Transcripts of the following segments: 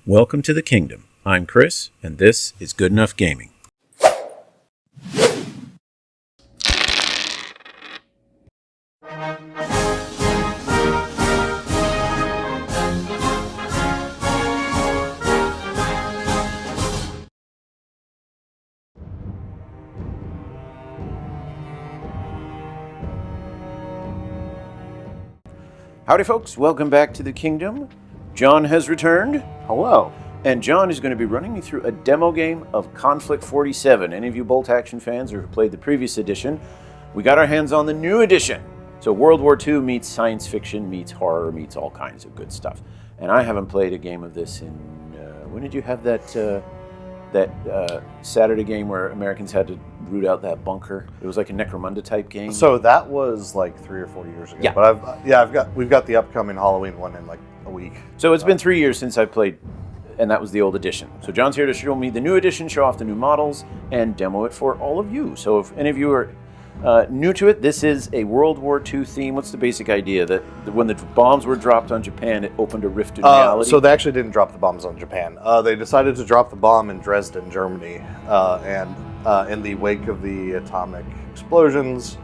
Welcome to the Kingdom. I'm Chris, and this is Good Enough Gaming. Howdy folks, welcome back to the Kingdom. John has returned. Hello. And John is going to be running me through a demo game of Konflikt 47. Any of you Bolt Action fans or who played the previous edition, we got our hands on the new edition. So World War II meets science fiction, meets horror, meets all kinds of good stuff. And I haven't played a game of this in, when did you have that Saturday game where Americans had to root out that bunker? It was like a Necromunda type game. So that was like 3 or 4 years ago. Yeah. But we've got the upcoming Halloween one in like a week. So it's been 3 years since I played, and that was the old edition. So John's here to show me the new edition, show off the new models, and demo it for all of you. So if any of you are new to it, this is a World War II theme. What's the basic idea? That when the bombs were dropped on Japan, it opened a rift in reality? So they actually didn't drop the bombs on Japan. They decided to drop the bomb in Dresden, Germany. And in the wake of the atomic explosions,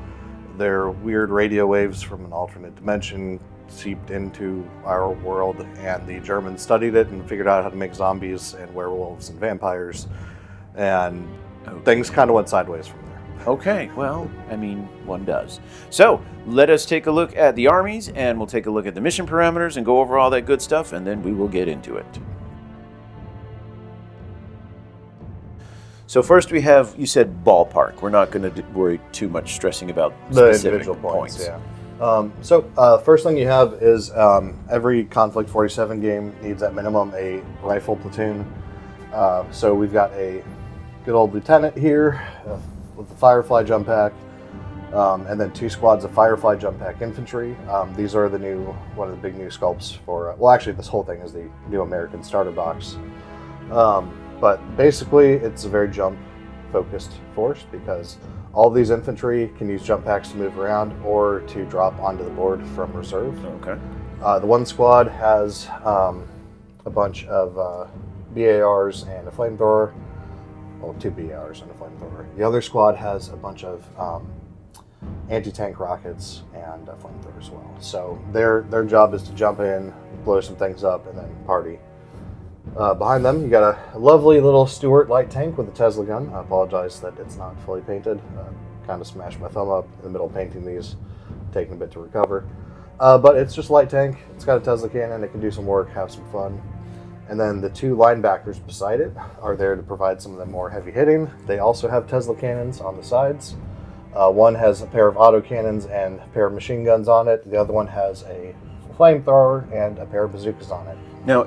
their weird radio waves from an alternate dimension seeped into our world, and the Germans studied it and figured out how to make zombies and werewolves and vampires, and things kind of went sideways from there. Okay, well, I mean, one does. So, let us take a look at the armies, and we'll take a look at the mission parameters and go over all that good stuff, and then we will get into it. So first we have, you said ballpark. We're not going to worry too much stressing about The specific individual points. Yeah. First First thing you have is every Konflikt 47 game needs at minimum a rifle platoon. So we've got a good old lieutenant here with the Firefly jump pack, and then 2 squads of Firefly jump pack infantry. These are one of the big new sculpts for, well, actually this whole thing is the new American starter box. But basically it's a very jump focused force because all of these infantry can use jump packs to move around or to drop onto the board from reserve. Okay. The one squad has a bunch of BARs and a flamethrower. Well, 2 BARs and a flamethrower. The other squad has a bunch of anti-tank rockets and a flamethrower as well. So their job is to jump in, blow some things up, and then party. Behind them, you got a lovely little Stuart light tank with a Tesla gun. I apologize that it's not fully painted. Kind of smashed my thumb up in the middle of painting these, taking a bit to recover. But it's just a light tank. It's got a Tesla cannon. It can do some work, have some fun. And then the 2 linebackers beside it are there to provide some of the more heavy hitting. They also have Tesla cannons on the sides. One has a pair of auto cannons and a pair of machine guns on it. The other one has a flamethrower and a pair of bazookas on it. Now,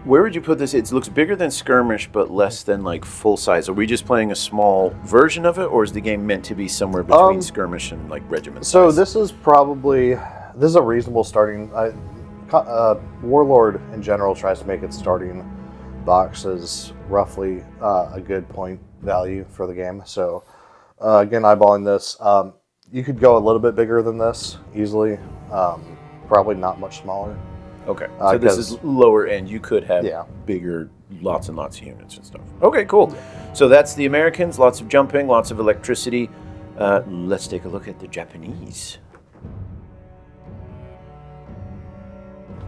where would you put this? It looks bigger than Skirmish, but less than like full size. Are we just playing a small version of it, or is the game meant to be somewhere between Skirmish and like Regiment size? So this is a reasonable starting. Warlord in general tries to make its starting box as roughly a good point value for the game. So again, eyeballing this, you could go a little bit bigger than this easily. Probably not much smaller. Okay, so this is lower end. You could have bigger, lots and lots of units and stuff. Okay, cool. So that's the Americans, lots of jumping, lots of electricity. Let's take a look at the Japanese.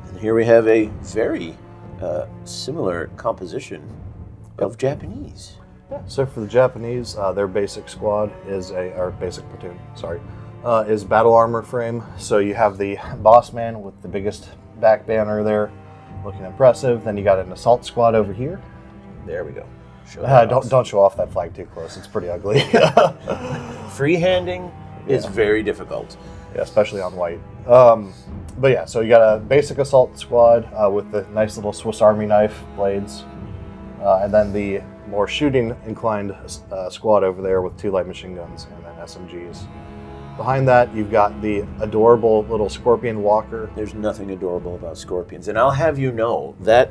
And here we have a very similar composition of Japanese. Yeah. So for the Japanese, their basic squad is basic platoon, is battle armor frame. So you have the boss man with the biggest back banner there, looking impressive. Then you got an assault squad over here. There we go. Don't show off that flag too close. It's pretty ugly. Freehanding is very difficult. Yeah, especially on white. But yeah, so you got a basic assault squad with the nice little Swiss Army knife blades, and then the more shooting inclined squad over there with 2 light machine guns and then SMGs. Behind that, you've got the adorable little scorpion walker. There's nothing adorable about scorpions. And I'll have you know, that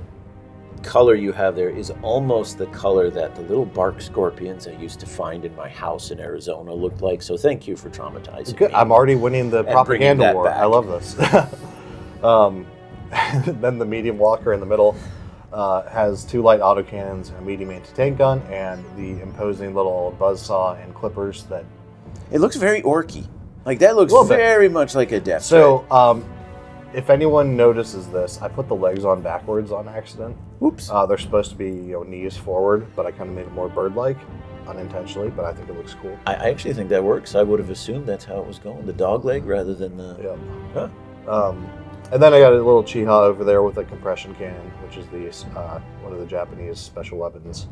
color you have there is almost the color that the little bark scorpions I used to find in my house in Arizona looked like. So thank you for traumatizing me. I'm already winning the propaganda war. Back. I love this. Then the medium walker in the middle has 2 light autocannons and a medium anti-tank gun, and the imposing little buzzsaw and clippers that... It looks very orky. Like, that looks very much like a death So, if anyone notices this, I put the legs on backwards on accident. Oops. They're supposed to be, knees forward, but I kind of made it more bird-like, unintentionally, but I think it looks cool. I actually think that works. I would have assumed that's how it was going. The dog leg rather than the... Yeah. Huh. And then I got a little Chiha over there with a compression cannon, which is the one of the Japanese special weapons.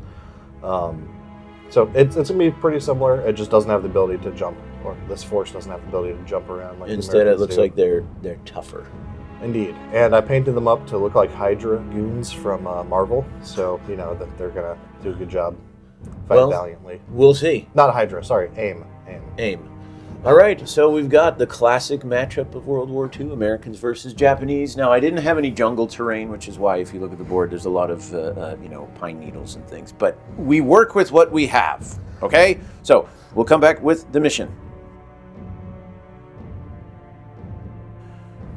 So it's going to be pretty similar. It just doesn't have the ability to jump, or this force doesn't have the ability to jump around like Instead, it looks like they're tougher. Indeed. And I painted them up to look like Hydra goons from Marvel, so that they're going to do a good job, fight valiantly. We'll see. Not Hydra, sorry, AIM. All right, so we've got the classic matchup of World War II, Americans versus Japanese. Now, I didn't have any jungle terrain, which is why, if you look at the board, there's a lot of, pine needles and things. But we work with what we have, okay? So we'll come back with the mission.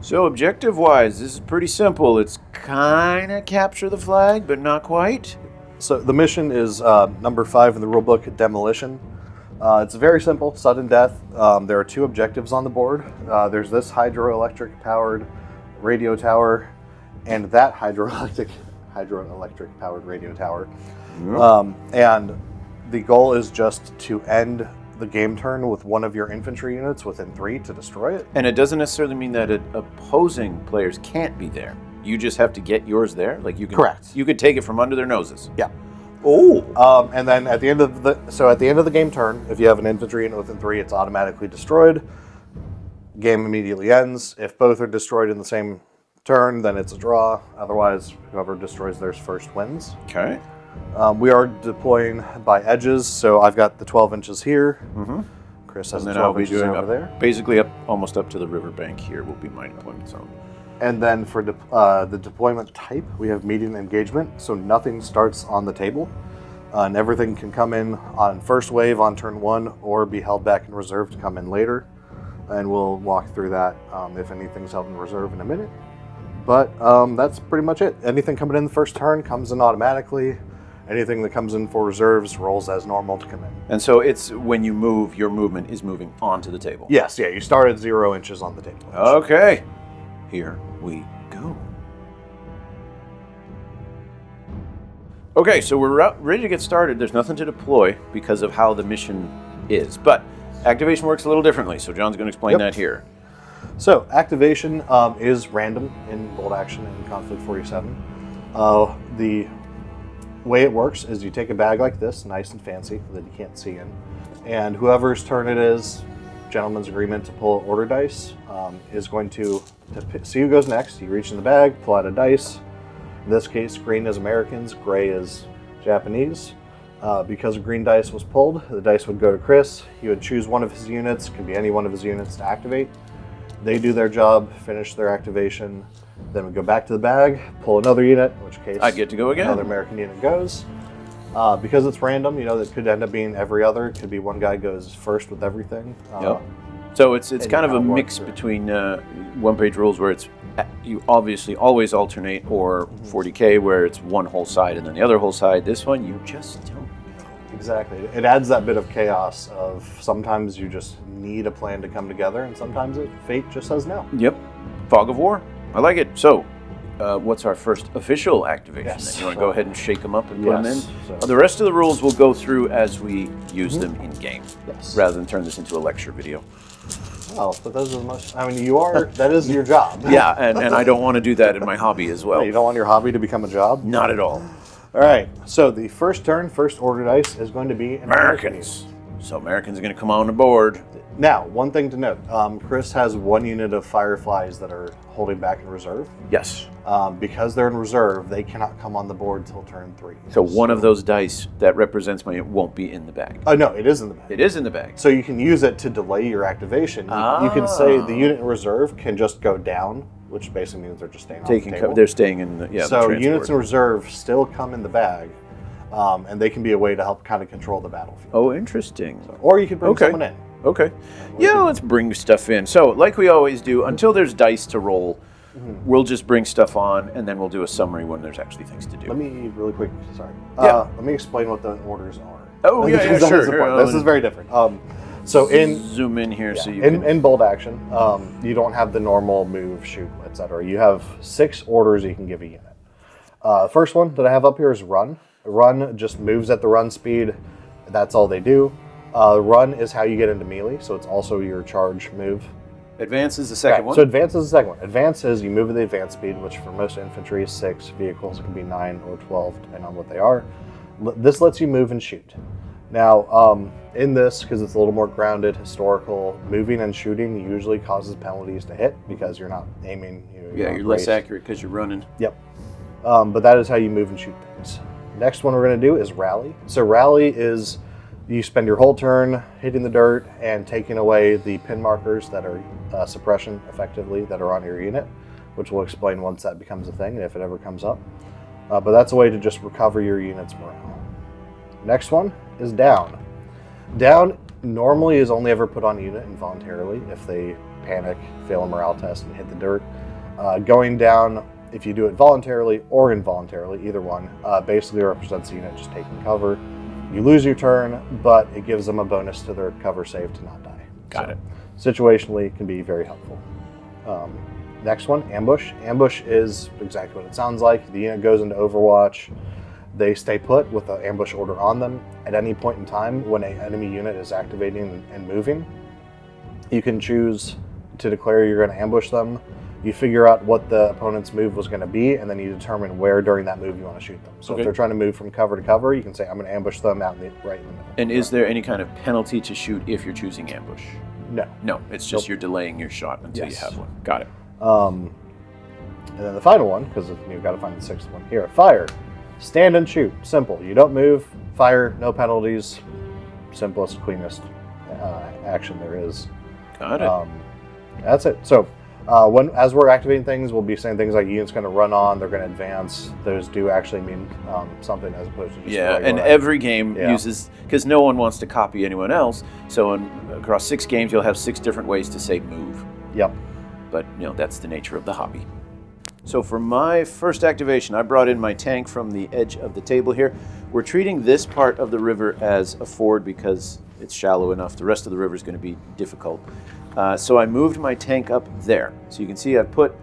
So objective-wise, this is pretty simple. It's kind of capture the flag, but not quite. So the mission is number 5 in the rulebook, Demolition. It's very simple, sudden death. There are 2 objectives on the board. There's this hydroelectric powered radio tower and that hydroelectric powered radio tower. Yep. And the goal is just to end the game turn with one of your infantry units within 3 to destroy it. And it doesn't necessarily mean that opposing players can't be there. You just have to get yours there. Like you can, correct. You could take it from under their noses. Yeah. Oh. And then at the end of the game turn, if you have an infantry unit within 3, it's automatically destroyed. Game immediately ends. If both are destroyed in the same turn, then it's a draw. Otherwise, whoever destroys theirs first wins. Okay. We are deploying by edges, so I've got the 12 inches here. Mm-hmm. Chris has the 12 inches over there. Basically, almost up to the riverbank here will be my deployment zone. And then for the deployment type, we have medium engagement, so nothing starts on the table. And everything can come in on first wave on turn 1 or be held back in reserve to come in later. And we'll walk through that if anything's held in reserve in a minute. But that's pretty much it. Anything coming in the first turn comes in automatically. Anything that comes in for reserves rolls as normal to come in. And so it's when you move, your movement is moving onto the table. Yes, yeah, you start at 0 inches on the table. Okay, here we go. Okay, so we're ready to get started. There's nothing to deploy because of how the mission is, but activation works a little differently, so John's going to explain that here. So activation is random in bolt action in Konflikt 47. The way it works is you take a bag like this, nice and fancy, that you can't see in, and whoever's turn it is, gentleman's agreement to pull order dice, is going to see who goes next. You reach in the bag, pull out a dice. In this case, green is Americans, gray is Japanese. Because a green dice was pulled, the dice would go to Chris. He would choose one of his units, could be any one of his units to activate. They do their job, finish their activation, then we go back to the bag, pull another unit, in which case I get to go again. Another American unit goes. Because it's random, that could end up being every other. It could be one guy goes first with everything. Yep. So it's kind of a mix between one-page rules where it's you obviously always alternate, or 40K where it's one whole side and then the other whole side. This one, you just don't know. Exactly. It adds that bit of chaos of sometimes you just need a plan to come together, and sometimes fate just says no. Yep. Fog of War. I like it. So, what's our first official activation? Yes. Then? You want to go ahead and shake them up and put them in? So. The rest of the rules we'll go through as we use them in game, rather than turn this into a lecture video. Oh, but those are the most. I mean, that is your job. Yeah, and I don't want to do that in my hobby as well. You don't want your hobby to become a job? Not at all. All right. So the first turn, first order dice is going to be Americans. So Americans are going to come on the board. Now, one thing to note: Chris has one unit of Fireflies that are holding back in reserve. Yes. Because they're in reserve, they cannot come on the board till turn 3. So one of those dice that represents my unit won't be in the bag. Oh no, it is in the bag. It is in the bag. So you can use it to delay your activation. You can say the unit in reserve can just go down, which basically means they're just staying on the table. They're staying in the So the units in reserve still come in the bag, and they can be a way to help kind of control the battlefield. Oh, interesting. Or you can bring someone in. Okay. Yeah, let's bring stuff in. So, like we always do, until there's dice to roll, We'll just bring stuff on, and then we'll do a summary when there's actually things to do. Let me really quick. Sorry. Yeah. Let me explain what the orders are. Oh yeah, Because that sure. is the point. This is very different. So zoom in here so you can. In bold action, you don't have the normal move, shoot, etc. You have 6 orders you can give a unit. First one that I have up here is run. Run just moves at the run speed. That's all they do. Run is how you get into melee, so it's also your charge move. Advance is the second one. So advance is the second one. Advance is you move at the advance speed, which for most infantry is 6. Vehicles it can be 9 or 12, depending on what they are. This lets you move and shoot. Now, in this, because it's a little more grounded, historical, moving and shooting usually causes penalties to hit because you're not aiming. You're less accurate because you're running. Yep. But that is how you move and shoot things. Next one we're going to do is rally. So rally is you spend your whole turn hitting the dirt and taking away the pin markers that are suppression, effectively, that are on your unit, which we'll explain once that becomes a thing, if it ever comes up. But that's a way to just recover your unit's morale. Next one is down. Down normally is only ever put on a unit involuntarily if they panic, fail a morale test, and hit the dirt. Going down, if you do it voluntarily or involuntarily, either one, basically represents the unit just taking cover. You lose your turn, but it gives them a bonus to their cover save to not die. Got it. Situationally, can be very helpful. Next one, ambush. Ambush is exactly what it sounds like. The unit goes into Overwatch. They stay put with the ambush order on them. At any point in time when an enemy unit is activating and moving, you can choose to declare you're going to ambush them. You figure out what the opponent's move was going to be, and then you determine where during that move you want to shoot them. So if they're trying to move from cover to cover, you can say, I'm going to ambush them out right in the middle. And is there any kind of penalty to shoot if you're choosing ambush? No. No, it's just you're delaying your shot until you have one. Got it. And then the final one, because you've got to find the 6th one here, fire. Stand and shoot. Simple. You don't move, fire, no penalties. Simplest, cleanest action there is. Got it. That's it. So as we're activating things, we'll be saying things like unit's going to run on, they're going to advance. Those do actually mean something as opposed to just and every game uses, because no one wants to copy anyone else, so across 6 games you'll have 6 different ways to say move. Yep. But that's the nature of the hobby. So for my first activation, I brought in my tank from the edge of the table here. We're treating this part of the river as a ford because it's shallow enough. The rest of the river is going to be difficult. So I moved my tank up there. So you can see I've put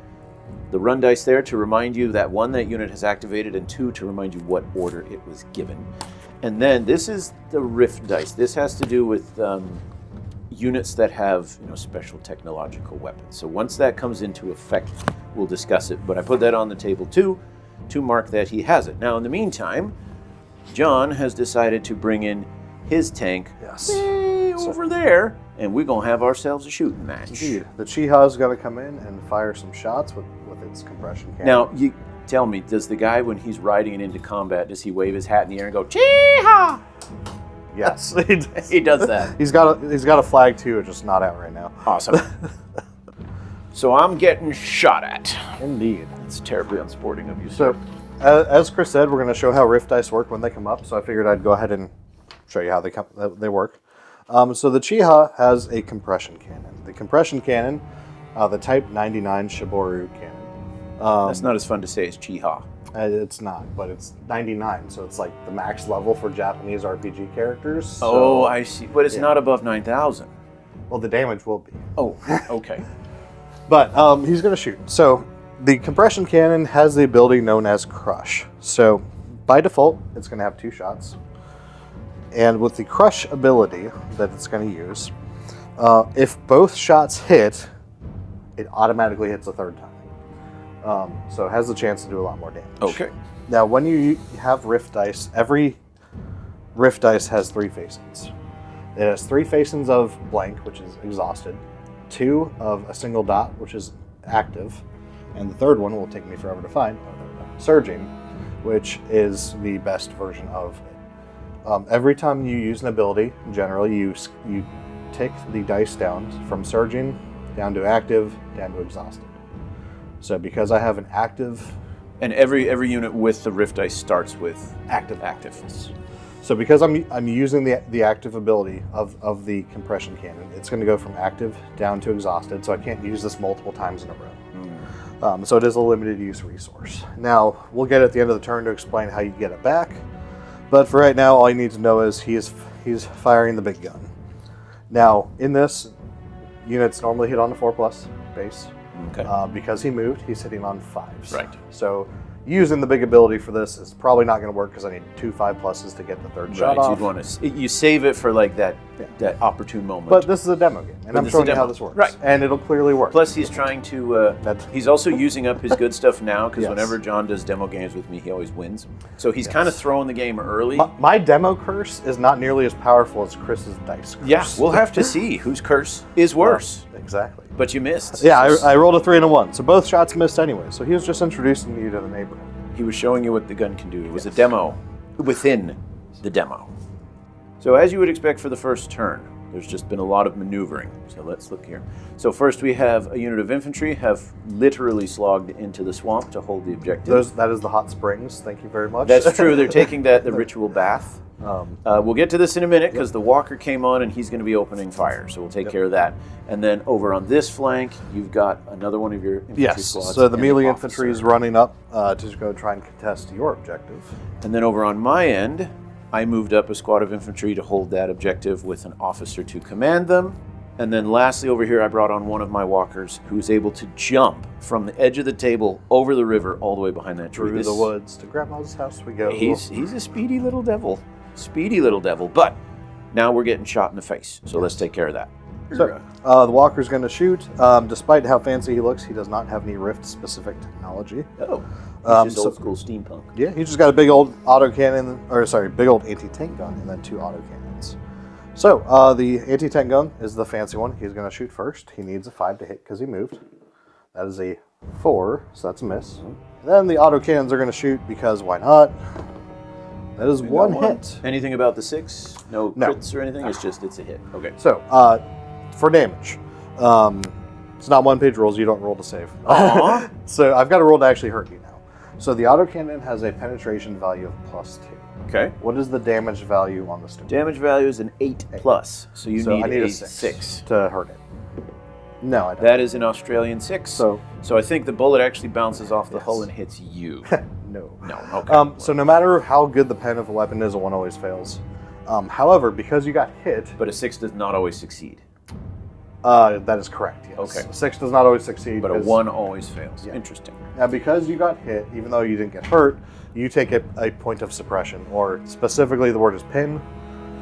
the run dice there to remind you that 1, that unit has activated, and 2, to remind you what order it was given. And then this is the rift dice. This has to do with units that have special technological weapons. So once that comes into effect, we'll discuss it. But I put that on the table too, to mark that he has it. Now in the meantime, John has decided to bring in his tank way over there, and we're going to have ourselves a shooting match. Indeed. The Chiha's going to come in and fire some shots with its compression cannon. Now, you tell me, does the guy, when he's riding it into combat, does he wave his hat in the air and go, Chiha? Yes. He does that. He's got a flag too, it's just not out right now. Awesome. So I'm getting shot at. Indeed. It's terribly unsporting of you. So, as Chris said, we're going to show how rift dice work when they come up, so I figured I'd go ahead and show you how they work. So the Chiha has a compression cannon. The compression cannon, the Type 99 Shiboru cannon. That's not as fun to say as Chiha. It's not, but it's 99, so it's like the max level for Japanese RPG characters. So, I see. But it's not above 9,000. Well, the damage will be. Oh, okay. But he's going to shoot. So the compression cannon has the ability known as Crush. So by default, it's going to have 2 shots. And with the Crush ability that it's going to use, if both shots hit, it automatically hits a 3rd time. So it has the chance to do a lot more damage. Okay. Now, when you have rift dice, every rift dice has 3 facings. It has 3 facings of blank, which is exhausted, 2 of a single dot, which is active, and the 3rd one will take me forever to find, surging, which is the best version of it. Every time you use an ability, generally you take the dice down from surging down to active, down to exhausted. So because I have an active... And every unit with the rift dice starts with active. So because I'm using the active ability of the compression cannon, it's going to go from active down to exhausted, so I can't use this multiple times in a row. So it is a limited use resource. Now, we'll get at the end of the turn to explain how you get it back. But for right now, all you need to know is he's firing the big gun. Now, in this, units normally hit on the 4+ base. Okay. Because he moved, he's hitting on 5s. Right. So using the big ability for this is probably not going to work because I need 2 5+s to get the third shot off. You'd want to you save it for like that opportune moment. But this is a demo game, and I'm showing you how this works. Right. And it'll clearly work. Plus, he's trying to. He's also using up his good stuff now because Yes. whenever John does demo games with me, he always wins. So he's kind of throwing the game early. My demo curse is not nearly as powerful as Chris's dice curse. Yeah, we'll have to see whose curse is worse. Exactly. But you missed. Yeah, I rolled a 3 and a 1, so both shots missed anyway. So he was just introducing you to the neighborhood. He was showing you what the gun can do. It was a demo within the demo. So as you would expect for the first turn, there's just been a lot of maneuvering. So let's look here. So first we have a unit of infantry have literally slogged into the swamp to hold the objective. That is the hot springs. Thank you very much. That's true. They're taking the ritual bath. We'll get to this in a minute because the walker came on and he's going to be opening fire. So we'll take care of that. And then over on this flank, you've got another one of your infantry squads. So the melee officer. infantry is running up to go try and contest your objective. And then over on my end, I moved up a squad of infantry to hold that objective with an officer to command them. And then lastly over here, I brought on one of my walkers who is able to jump from the edge of the table over the river all the way behind that tree. Through the woods to Grandma's house we go. He's a speedy little devil. Speedy little devil. But now we're getting shot in the face. So let's take care of that. So the walker's going to shoot. Despite how fancy he looks, he does not have any Rift-specific technology. Oh, he's just old school steampunk. Yeah, he's just got a big old big old anti-tank gun and then 2 autocannons. So the anti-tank gun is the fancy one. He's going to shoot first. He needs a 5 to hit because he moved. That is a 4, so that's a miss. Then the autocannons are going to shoot because why not? That is one hit. Anything about the 6? No crits or anything? It's a hit. Okay. So, for damage, it's not one-page rolls. You don't roll to save. So I've got a roll to actually hurt you now. So the autocannon has a penetration value of +2. Okay. What is the damage value on the stone? Damage value is an 8+. So you need I need a a 6 to hurt it. No, I don't. That is an Australian 6. So I think the bullet actually bounces off the hull and hits you. No. Okay. So no matter how good the pen of a weapon is, a 1 always fails. However, because you got hit... But a 6 does not always succeed. That is correct, yes. Okay. A 6 does not always succeed. But a 1 always fails. Yeah. Interesting. Now, because you got hit, even though you didn't get hurt, you take a point of suppression, or specifically the word is pin.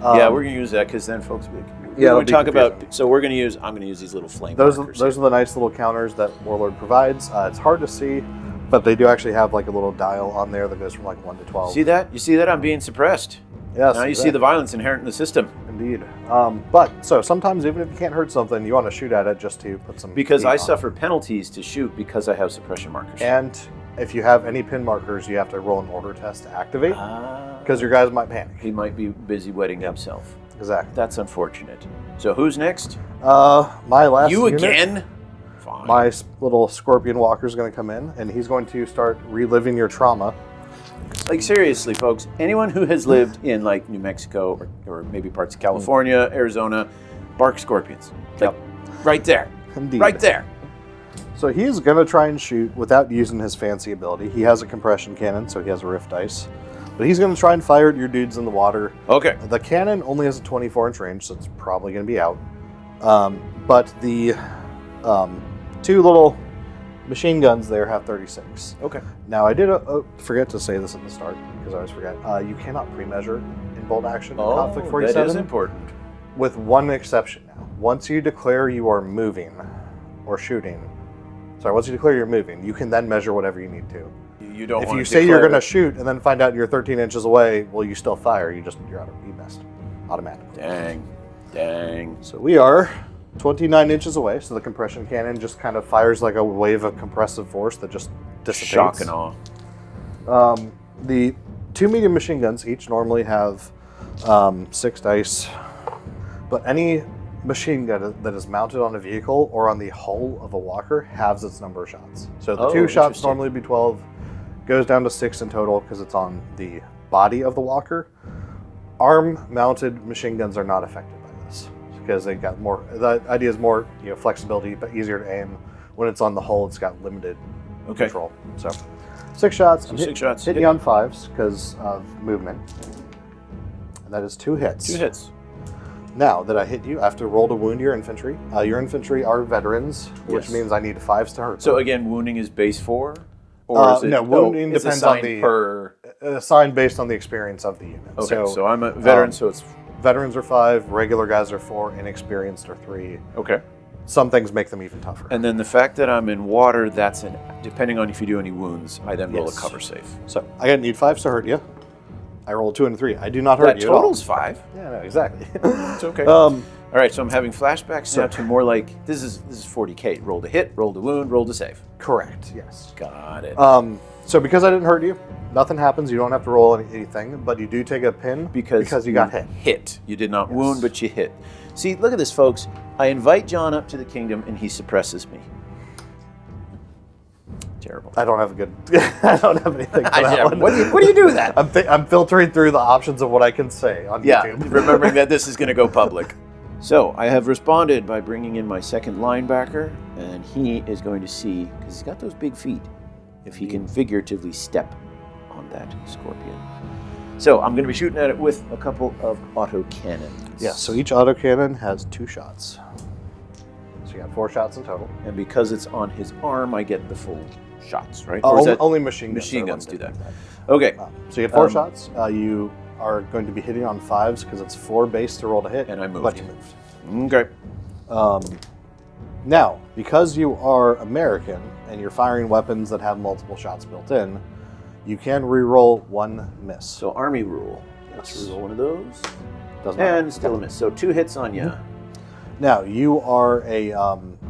Yeah, we're going to use that because then folks... Yeah, we talk about... So I'm going to use these little flame Those markers. are the nice little counters that Warlord provides. It's hard to see, but they do actually have like a little dial on there that goes from like 1 to 12. See that? You see that? I'm being suppressed. Yes. Now you see the violence inherent in the system. Indeed. But sometimes even if you can't hurt something, you want to shoot at it just to put some... Because heat I on suffer penalties to shoot because I have suppression markers. And if you have any pin markers, you have to roll an order test to activate, because your guys might panic. He might be busy wetting himself. Exactly. That's unfortunate. So who's next? My last You unit, again? Fine. My little scorpion walker is going to come in, and he's going to start reliving your trauma. Like seriously, folks, anyone who has lived in like New Mexico or maybe parts of California, Arizona, bark scorpions. Like, right there. Indeed. Right there. So he's going to try and shoot without using his fancy ability. He has a compression cannon, so he has a rift dice. But he's going to try and fire at your dudes in the water. Okay. The cannon only has a 24-inch range, so it's probably going to be out. But the 2 little machine guns there have 36. Okay. Now, I did forget to say this at the start, because I always forget. You cannot pre-measure in bolt action in Konflikt 47. That is important. With one exception now. Once you declare you are moving or shooting, once you declare you're moving, you can then measure whatever you need to. You don't. If you say you're going to shoot and then find out you're 13 inches away, well, you still fire. You missed automatically. Dang. So we are 29 inches away. So the compression cannon just kind of fires like a wave of compressive force that just dissipates. Shock and awe. The 2 medium machine guns each normally have 6 dice, but any machine gun that is mounted on a vehicle or on the hull of a walker halves its number of shots. So the 2 shots normally be 12, goes down to 6 in total because it's on the body of the walker. Arm-mounted machine guns are not affected by this because they got more. The idea is more flexibility, but easier to aim. When it's on the hull, it's got limited control. So 6 shots. So 6 shots. Hitting you on 5s because of movement. And that is 2 hits. 2 hits. Now that I hit you, I have to roll to wound your infantry. Your infantry are veterans, which means I need 5s to hurt So them. again, wounding is base 4? Or is it, no, wounding it's depends on assigned the per... assigned based on the experience of the unit. Okay, so I'm a veteran, so it's... Veterans are 5, regular guys are 4, inexperienced are 3. Okay. Some things make them even tougher. And then the fact that I'm in water, that's an... Depending on if you do any wounds, I then roll a cover save. So I need 5s to hurt you. I roll 2 and a 3. I do not hurt That you at all. total's 5. Yeah, no, exactly. It's okay. All right, so I'm having flashbacks now to more like, this is 40K. Roll to hit, roll to wound, roll to save. Correct, yes. Got it. So because I didn't hurt you, nothing happens. You don't have to roll anything, but you do take a pin because you got hit. Hit. You did not wound, but you hit. See, look at this, folks. I invite John up to the kingdom, and he suppresses me. Terrible. I don't have a good. I don't have anything for that one. What do you do with that? I'm filtering through the options of what I can say on YouTube. Remembering that this is going to go public. So I have responded by bringing in my second linebacker, and he is going to see, because he's got those big feet, if he can figuratively step on that scorpion. So I'm going to be shooting at it with a couple of autocannons. Yeah, so each autocannon has 2 shots. So you got 4 shots in total. And because it's on his arm, I get the full shots, right? Or is that only machine guns. Machine guns do that. Okay. So you get 4 shots. You are going to be hitting on 5s because it's 4 base to roll to hit. And I moved. But you moved. Okay. Now, because you are American and you're firing weapons that have multiple shots built in, you can re-roll 1 miss. So Army rule. Let's re-roll one of those. Doesn't matter. And still a miss. So 2 hits on you. Now, you are a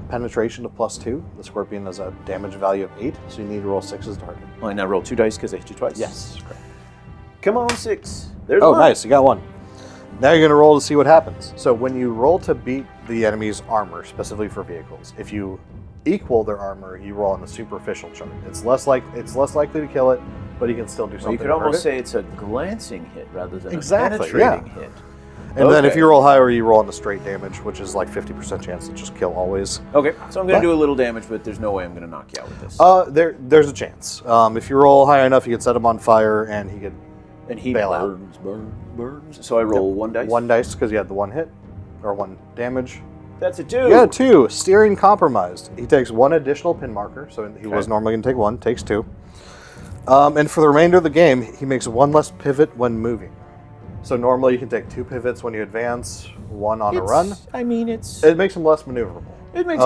penetration of +2. The scorpion has a damage value of 8, so you need to roll 6s to hurt it. Oh, and I roll 2 dice because I hit you twice. Yes, correct. Come on, 6. There's Oh, one. nice. You got 1. Now you're going to roll to see what happens. So when you roll to beat the enemy's armor, specifically for vehicles, if you equal their armor, you roll on the superficial chart. It's less likely to kill it, but you can still do something. Well, you could almost say it's a glancing hit rather than a penetrating hit. And then if you roll higher, you roll on the straight damage, which is like 50% chance to just kill always. Okay, so I'm going to do a little damage, but there's no way I'm going to knock you out with this. There's a chance. If you roll high enough, you could set him on fire, and he could bail out. Burns. So I roll 1 dice? 1 dice because you had the 1 hit, or 1 damage. That's a 2. Yeah, 2. Steering compromised. He takes 1 additional pin marker, so he was normally going to take 1, takes 2. And for the remainder of the game, he makes 1 less pivot when moving. So normally you can take 2 pivots when you advance, 1 on a run. I mean, it makes him less maneuverable. It makes,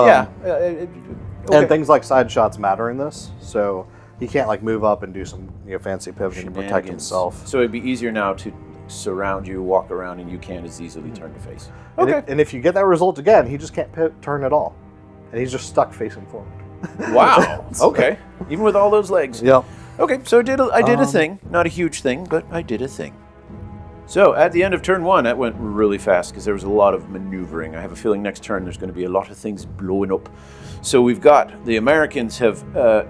And things like side shots matter in this, so he can't like move up and do some fancy pivoting to protect himself. So it'd be easier now to surround you, walk around, and you can't as easily turn to face. Okay. And if you get that result again, he just can't turn at all, and he's just stuck facing forward. Wow. Okay. Even with all those legs. Yeah. Okay. So I did a thing, not a huge thing, but I did a thing. So at the end of turn 1, that went really fast because there was a lot of maneuvering. I have a feeling next turn there's going to be a lot of things blowing up. So we've got the Americans have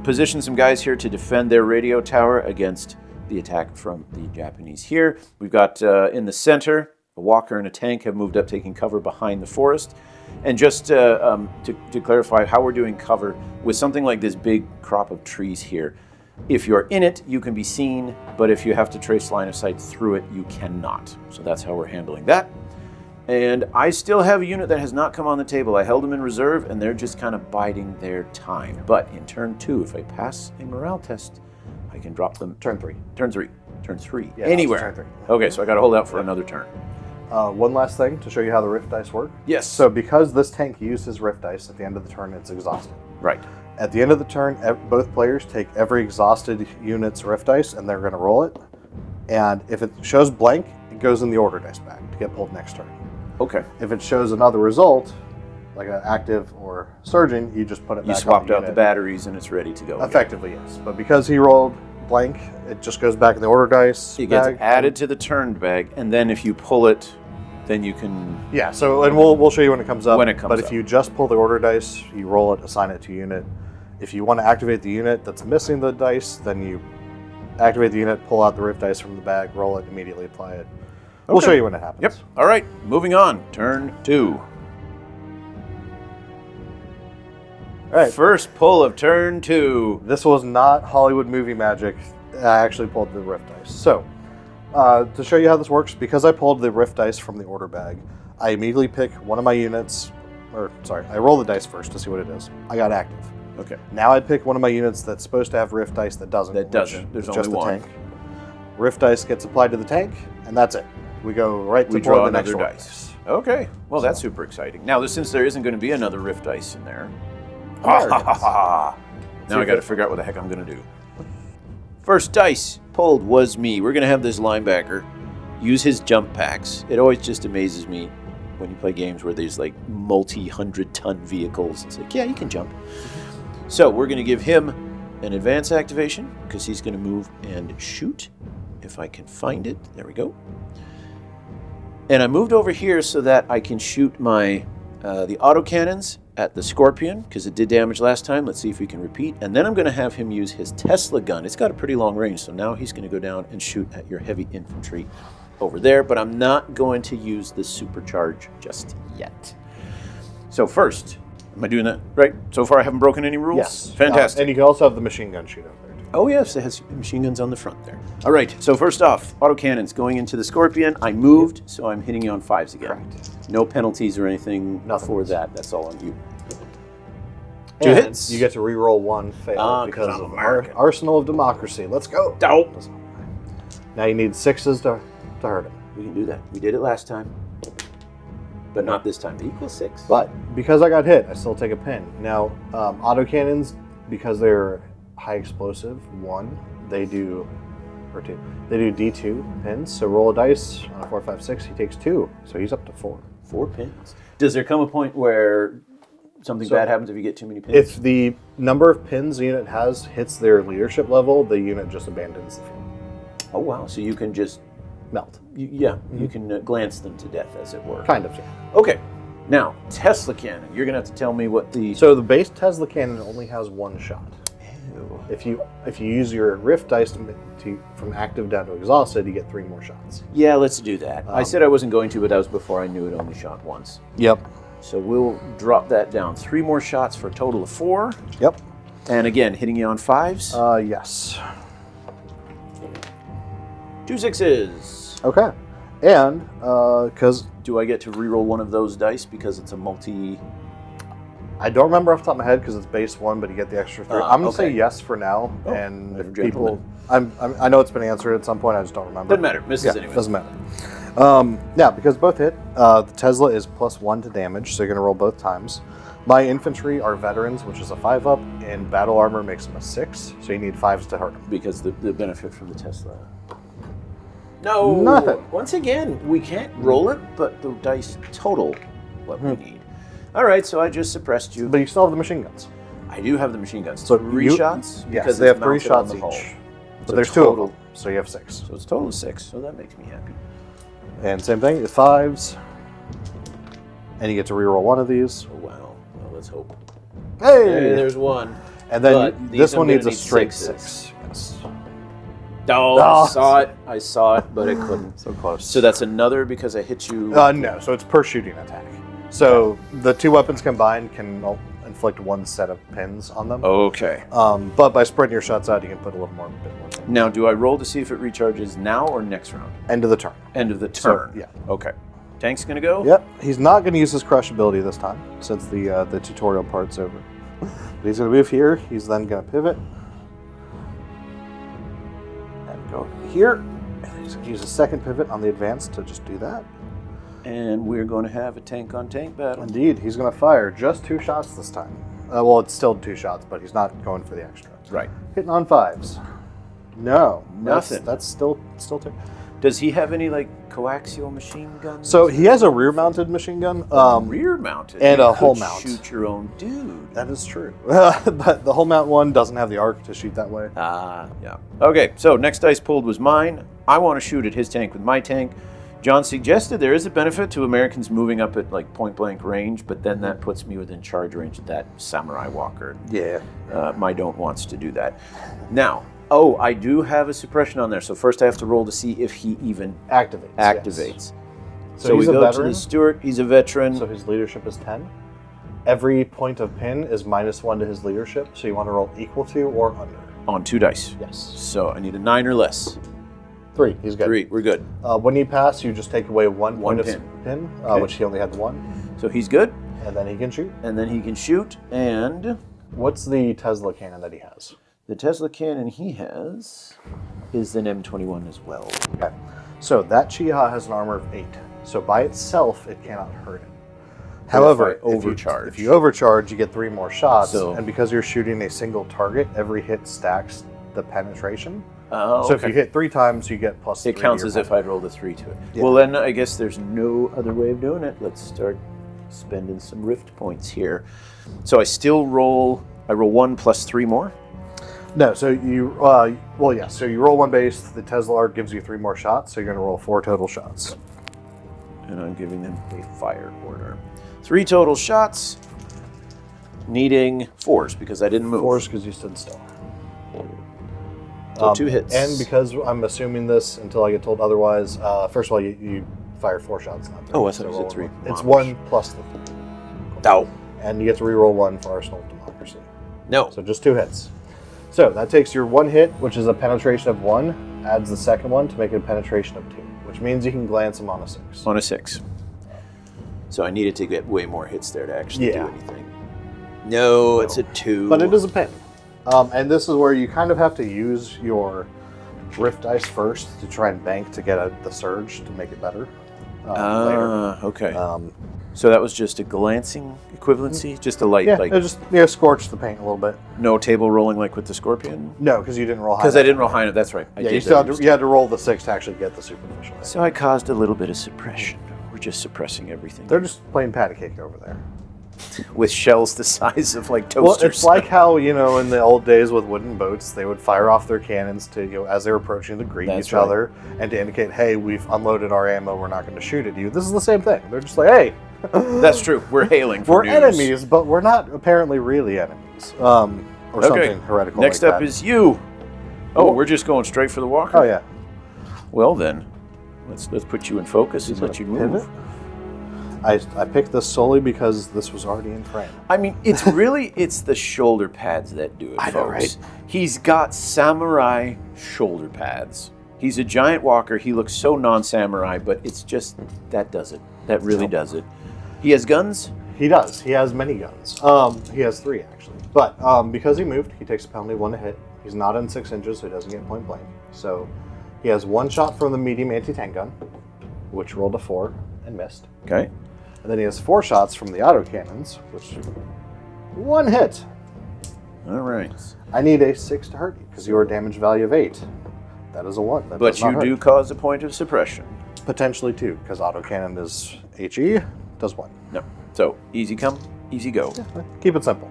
positioned some guys here to defend their radio tower against the attack from the Japanese here. We've got in the center, a walker and a tank have moved up taking cover behind the forest. And just to clarify how we're doing cover with something like this big crop of trees here, if you're in it, you can be seen, but if you have to trace line of sight through it, you cannot. So that's how we're handling that. And I still have a unit that has not come on the table. I held them in reserve, and they're just kind of biding their time. But in turn 2, if I pass a morale test, I can drop them. Turn 3. Turn 3. Turn 3. Yeah, Anywhere. Turn 3. Okay, so I got to hold out for another turn. One last thing to show you how the rift dice work. Yes. So because this tank used his rift dice, at the end of the turn, it's exhausted. Right. At the end of the turn, both players take every exhausted unit's rift dice, and they're going to roll it. And if it shows blank, it goes in the order dice bag to get pulled next turn. Okay. If it shows another result, like an active or surging, you just put it back. You swapped out the batteries, and it's ready to go. Effectively, yes. But because he rolled blank, it just goes back in the order dice It bag. gets added to the turned bag, and then if you pull it, then you can... Yeah, so, and we'll show you when it comes up. When it comes But up. if you just pull the order dice, you roll it, assign it to unit. If you want to activate the unit that's missing the dice, then you activate the unit, pull out the rift dice from the bag, roll it, immediately apply it. We'll show you when it happens. Yep. All right, moving on. Turn 2. right. First pull of turn 2. This was not Hollywood movie magic. I actually pulled the rift dice. So, to show you how this works, because I pulled the rift dice from the order bag, I immediately pick one of my units, I roll the dice first to see what it is. I got active. Okay. Now I pick one of my units that's supposed to have rift dice that doesn't. There's just only the one. tank. Rift dice gets applied to the tank, and that's it. We go right to draw the next another order dice. Okay. Well, that's super exciting. Now, since there isn't going to be another rift dice in there, There it now I See got to if figure out what the heck I'm going to do. First dice pulled was me. We're going to have this linebacker use his jump packs. It always just amazes me when you play games where there's like multi-100-ton vehicles. It's like, yeah, you can jump. So we're going to give him an advance activation because he's going to move and shoot. If I can find it. There we go. And I moved over here so that I can shoot my the autocannons at the Scorpion because it did damage last time. Let's see if we can repeat. And then I'm going to have him use his Tesla gun. It's got a pretty long range, so now he's going to go down and shoot at your heavy infantry over there. But I'm not going to use the supercharge just yet. So first, am I doing that right? So far I haven't broken any rules? Yes. Fantastic. And you can also have the machine gun shoot up there, too. Oh yes, it has machine guns on the front there. All right, so first off, autocannons going into the Scorpion. I moved, so I'm hitting you on 5s again. Correct. No penalties or anything Nothing. for that. That's all on you. And 2 hits. You get to re-roll 1 fail 'cause because I'm of our American. arsenal of democracy. Let's go. Oh, Now you need 6s to hurt him. we can do that. We did it last time, but not this time. Equals 6. But because I got hit, I still take a pin. Now, autocannons, because they're high explosive, 1, they do D2 pins. So roll a dice on a 4, 5, 6. He takes 2, so he's up to 4. 4 pins. Does there come a point where something bad happens if you get too many pins? If the number of pins the unit has hits their leadership level, the unit just abandons the field. Oh wow! So you can just Melt. you can glance them to death, as it were. Kind of. Yeah. Okay. Now Tesla cannon. You're gonna have to tell me what the So the base Tesla cannon only has 1 shot. Ew. If you use your rift dice from active down to exhausted, you get 3 more shots. Yeah, let's do that. I said I wasn't going to, but that was before I knew it only shot once. Yep. So we'll drop that down. 3 more shots for a total of 4. Yep. And again, hitting you on 5s. Yes. 2 6s. Okay. And because Do I get to reroll one of those dice because it's a multi? I don't remember off the top of my head because it's base 1, but you get the extra 3. I'm gonna say okay. yes for now. Oh, and better if people, gentleman. I know it's been answered at some point. I just don't remember. Doesn't matter. Misses Yeah, anyway. doesn't matter. Yeah, because both hit. The Tesla is +1 to damage, so you're gonna roll both times. My infantry are veterans, which is a 5-up, and battle armor makes them a 6, so you need 5s to hurt them. Because the benefit from the Tesla. No. Nothing. Once again, we can't roll it, but the dice total what we need. All right, so I just suppressed you. But you still have the machine guns. I do have the machine guns. So 3 shots? Yes, Because they it's have 3 mounted on shots the each. hull. But So there's 2 of total- them, so you have 6. So it's a total of 6, so that makes me happy. And same thing, it's 5s. And you get to reroll 1 of these. Oh, wow. Well, let's hope. Hey! Hey, there's 1. And then But these this I'm one gonna needs a need straight 6s. 6. Yes. Oh, Oh. I saw it, but I couldn't. So close. So that's another because I hit you. No, so it's per shooting attack. So the 2 weapons combined can inflict 1 set of pins on them. Okay. But by spreading your shots out, you can put a little more. Bit more pins. Now, do I roll to see if it recharges now or next round? End of the turn. End of the So, turn. yeah. Okay. Tank's gonna go. Yep. He's not going to use his crush ability this time, since the tutorial part's over. But he's going to move here. He's then going to pivot. And go here. And he's going to use a second pivot on the advance to just do that. And we're going to have a tank-on-tank battle. Indeed, he's going to fire just 2 shots this time. Well, it's still 2 shots, but he's not going for the extra. Right. Hitting on 5s. No, Nothing. That's still 2. Does he have any like coaxial machine guns? So he has a rear-mounted machine gun. Rear-mounted and You a hull could mount. Shoot your own dude. That is true. But the hull mount one doesn't have the arc to shoot that way. Yeah. Okay. So next dice pulled was mine. I want to shoot at his tank with my tank. John suggested there is a benefit to Americans moving up at like point-blank range, but then that puts me within charge range of that samurai walker. Yeah. My don't wants to do that. Now, oh, I do have a suppression on there. So first I have to roll to see if he even Activates. activates. Yes. So we he's a go to veteran. the Stewart. He's a veteran. So his leadership is 10. Every point of pin is -1 to his leadership, so you want to roll equal to or under. On 2 dice. Yes. So I need a 9 or less. 3. He's good. 3. We're good. When you pass, you just take away one point pin. of pin, Okay. which he only had 1, So he's good. and then he can shoot. And then he can shoot. And What's the Tesla cannon that he has? the Tesla cannon he has is an M21 as well. Okay. So that Chiha has an armor of 8. So by itself, it cannot hurt it. However, if I overcharge. if you overcharge, you get 3 more shots. So- and because you're shooting a single target, every hit stacks the penetration. Oh, So if you hit 3 times, you get +3. it counts to your as if I'd rolled a 3 to it. Yeah. Well, then I guess there's no other way of doing it. Let's start spending some rift points here. So I still roll. I roll 1 plus 3 more. No, so you, so you roll 1 base, the Tesla arc gives you 3 more shots, so you're going to roll 4 total shots. And I'm giving them a fire order. 3 total shots, needing 4s because I didn't move. 4s because you stood still. So 2 hits. And because I'm assuming this until I get told otherwise, first of all, you fire 4 shots, not 3. Oh, I thought it was roll a 3. one. It's Wow. 1 plus the 3. Oh, And you get to reroll 1 for Arsenal of Democracy. no. So just 2 hits. So that takes your 1 hit, which is a penetration of 1, adds the second one to make it a penetration of 2, which means you can glance him on a 6. On a 6. So I needed to get way more hits there to actually do Yeah. anything. No, it's a 2. But it is a pin. And this is where you kind of have to use your Rift dice first to try and bank to get the surge to make it better later. Okay. So that was just a glancing equivalency? Just a light, Yeah, like it just scorch the paint a little bit. no table rolling like with the Scorpion? No, because you didn't roll high. Because I didn't roll high enough, that's right. Yeah, you had to roll the 6 to actually get the superficial hit. So I caused a little bit of suppression. We're just suppressing everything. They're just playing patty cake over there. With shells the size of like Well, toasters. it's like how, in the old days with wooden boats, they would fire off their cannons to, as they were approaching to greet That's each right. other and to indicate, hey, we've unloaded our ammo, we're not going to shoot at you. This is the same thing. They're just like, hey, That's true. We're hailing for we're news. enemies, but we're not apparently really enemies. Or something heretical Next like up that. is you. Oh, we're just going straight for the walker? Oh, yeah. Well then, let's put you in focus and let you move. Pivot. I picked this solely because this was already in frame. I mean, it's the shoulder pads that do it, I folks. know, right? He's got samurai shoulder pads. He's a giant walker. He looks so non-samurai, but it's just, that does it. That really does it. He has guns? He does. He has many guns. He has 3, actually. But because he moved, he takes a penalty 1 to hit. He's not in 6 inches, so he doesn't get point blank. So he has 1 shot from the medium anti-tank gun, which rolled a 4 and missed. Okay. And then he has 4 shots from the autocannons, which 1 hit. All right. I need a 6 to hurt you because you are a damage value of 8. That is a 1. That But does not you hurt. do cause a point of suppression. Potentially 2, because autocannon is HE, does 1. No. So, easy come, easy go. Keep it simple.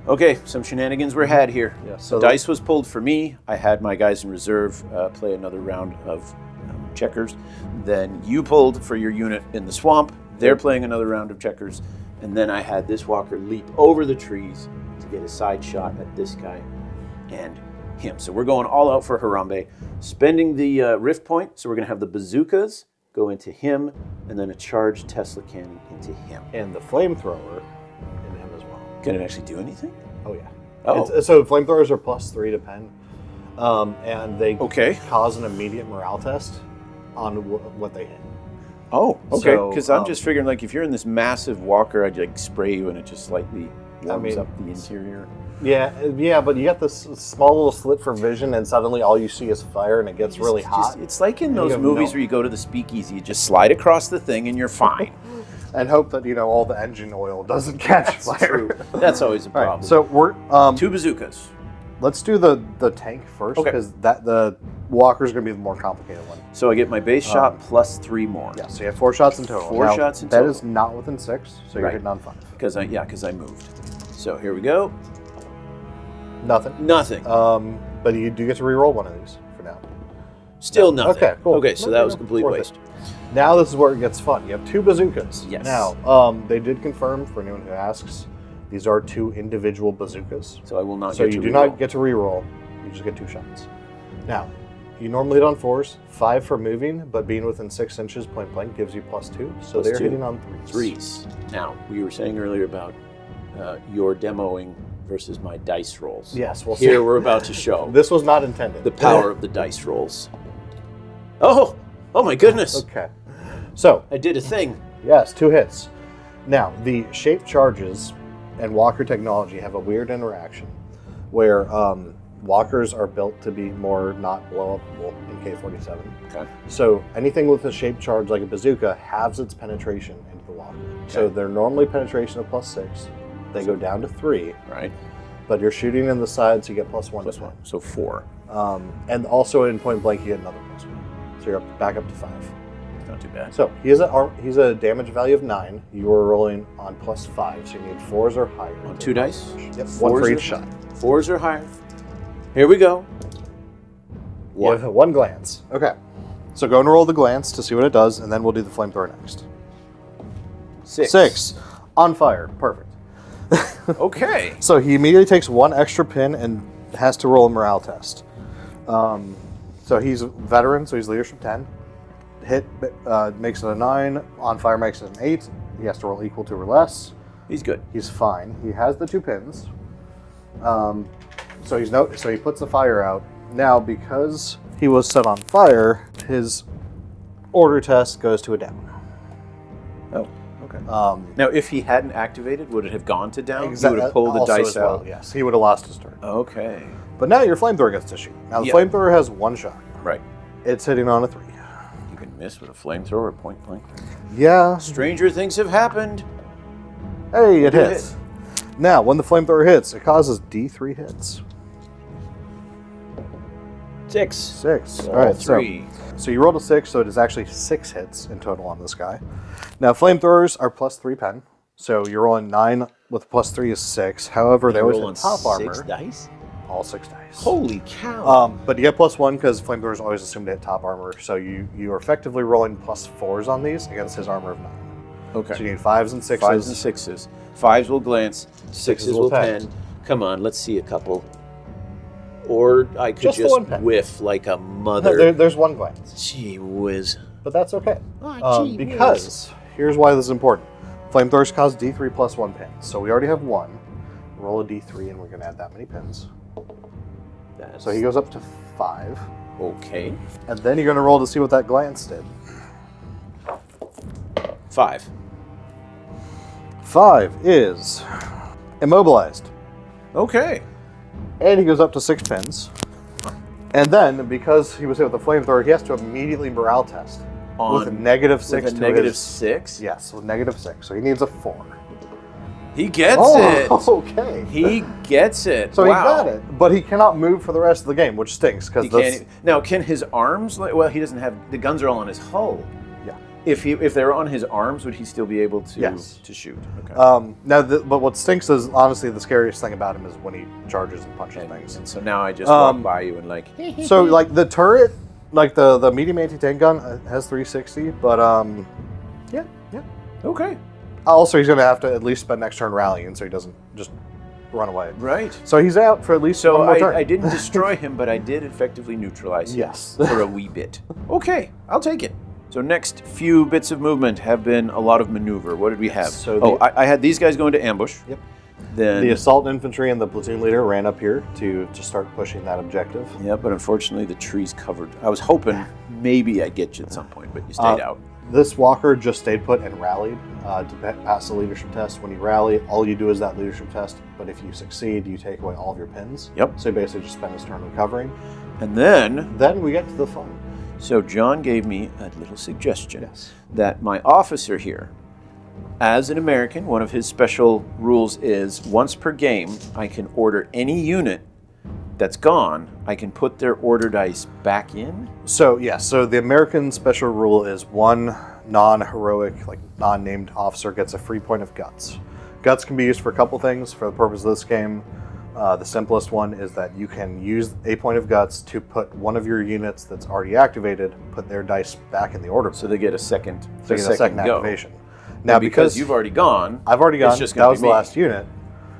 Okay, some shenanigans were had here. Yeah, So so dice was pulled for me. I had my guys in reserve play another round of checkers. Then you pulled for your unit in the swamp. They're playing another round of checkers. And then I had this walker leap over the trees to get a side shot at this guy and him. So we're going all out for Harambe, spending the rift point. So we're going to have the bazookas go into him, and then a charged Tesla cannon into him. And the flamethrower in him as well. Can it actually do anything? Oh, yeah. Oh. So flamethrowers are +3 to pen. And they Okay. cause an immediate morale test on what they hit. Oh, okay. So, Because I'm just figuring, like, if you're in this massive walker, I'd like spray you, and it just slightly warms mean, up the interior. Yeah, but you got this small little slit for vision, and suddenly all you see is fire, and it gets really hot. It's like in And you those have movies no- where you go to the speakeasy, you just slide across the thing, and you're fine. And hope that all the engine oil doesn't catch fire. True. That's always a All problem. right, so we're 2 bazookas. let's do the tank first Okay. because the walker's going to be the more complicated one. So I get my base shot plus 3 more. Yeah, so you have 4 shots in total. 4 Now, shots in That total. is not within 6, so you're Right. hitting on 5. Because I moved. So here we go. Nothing. Nothing. But you do get to re-roll one of these for now. Still nothing. Okay, cool. Okay, so that was complete Worth it. waste. Now this is where it gets fun. You have 2 bazookas. Yes. Now, they did confirm, for anyone who asks, these are 2 individual bazookas. So I will not So get you to do reroll. not get to re-roll. You just get 2 shots. Now, you normally hit on 4s, 5 for moving, but being within 6 inches point blank gives you +2. So Plus they're 2. hitting on 3s. 3s. Now, we were saying earlier about your demoing versus my dice rolls. Yes, we'll Here see. we're about to show This was not intended. the power of the dice rolls. Oh my goodness! Okay. So, I did a thing. yes, 2 hits. Now, the shape charges and walker technology have a weird interaction where walkers are built to be more not blow-upable in K-47. Okay. So anything with a shape charge like a bazooka halves its penetration into the walker. So they're normally penetration of +6. They go down to 3. Right. But you're shooting in the sides, you get +1. Plus 1. So 4. And also in point blank, you get another +1. So you're back up to 5. Not too bad. So he's a damage value of 9. You are rolling on +5, so you need 4s or higher. On 2 dice? Yep, 1 for each shot. 4s or higher. Here we go. You have 1 glance. Okay. So go and roll the glance to see what it does, and then we'll do the flamethrower next. 6. On fire. Perfect. Okay. So he immediately takes 1 extra pin and has to roll a morale test. So he's a veteran, so he's leadership 10. Hit makes it a 9. On fire makes it an 8. He has to roll equal to or less. He's good. He's fine. He has the 2 pins. So he puts the fire out. Now, because he was set on fire, his order test goes to a down. Oh, okay. Now, if he hadn't activated, would it have gone to down? Exactly. He would have pulled the Also dice as well, out. yes, he would have lost his turn. Okay. But now your flamethrower gets to shoot. Now the Yeah. flamethrower has 1 shot. Right. It's hitting on a 3. You can miss with a flamethrower at point blank. Yeah. Stranger things have happened. Hey, it Good hits. Now, when the flamethrower hits, it causes D3 hits. 6. 6. All All right, 3. So you rolled a 6, so it is actually 6 hits in total on this guy. Now, flamethrowers are +3 pen, so you're rolling 9 with +3 is 6. However, they always rolling hit top armor. 6 dice? All 6 dice. Holy cow. But you get +1 because flamethrowers always assume to hit top armor, so you are effectively rolling +4s on these against his armor of 9. Okay. So you need 5s and 6s. 5s and 6s. 5s will glance. 6s will pen. pen. Come on, let's see a couple. Or I could Just the just 1 pen. whiff like a No, mother. there's 1 glance. Gee whiz. But that's okay. Gee whiz. Because here's why this is important. Flamethrowers cause D3 plus 1 pins. So we already have 1. Roll a D3 and we're going to add that many pins. That's So he goes up to 5. okay. And then you're going to roll to see what that glance did. 5. 5 is immobilized. Okay. And he goes up to 6 pins. And then, because he was hit with a flamethrower, he has to immediately morale test. With a -6 with a to negative his... 6? Yes, with -6. So he needs a 4. He gets it. Okay. He gets it. So Wow. he got it, but he cannot move for the rest of the game, which stinks because He can't, now, can his arms? Well, he doesn't have the guns are all on his hull. Yeah. If they're on his arms, would he still be able to Yes. to shoot? Okay. But what stinks is honestly the scariest thing about him is when he charges and punches things. And so now I just walk by you and like. So like the turret, like the medium anti-tank gun has 360, but yeah. Okay. Also, he's going to have to at least spend next turn rallying, so he doesn't just run away. Right. So he's out for at least So one more turn. I didn't destroy him, but I did effectively neutralize him. Yes. For a wee bit. Okay, I'll take it. So next few bits of movement have been a lot of maneuver. What did we have? So I had these guys going to ambush. Yep. Then The assault infantry and the platoon leader ran up here to start pushing that objective. yeah, but unfortunately the tree's covered. I was hoping maybe I'd get you at some point, but you stayed out. This walker just stayed put and rallied to pass the leadership test. When you rally, all you do is that leadership test, but if you succeed, you take away all of your pins. Yep. So you basically just spend his turn recovering. And then, Then we get to the fun. so John gave me a little suggestion Yes. that my officer here, as an American, one of his special rules is once per game, I can order any unit that's gone, I can put their order dice back in. So, yes, so the American special rule is one non-heroic, like non-named officer gets a free point of guts. Guts can be used for a couple things for the purpose of this game. The simplest one is that you can use a point of guts to put one of your units that's already activated, put their dice back in the order. So they get a second, So you get a second go. activation. Now, because you've already gone, I've already gone, it's just that gonna was be the me. last unit.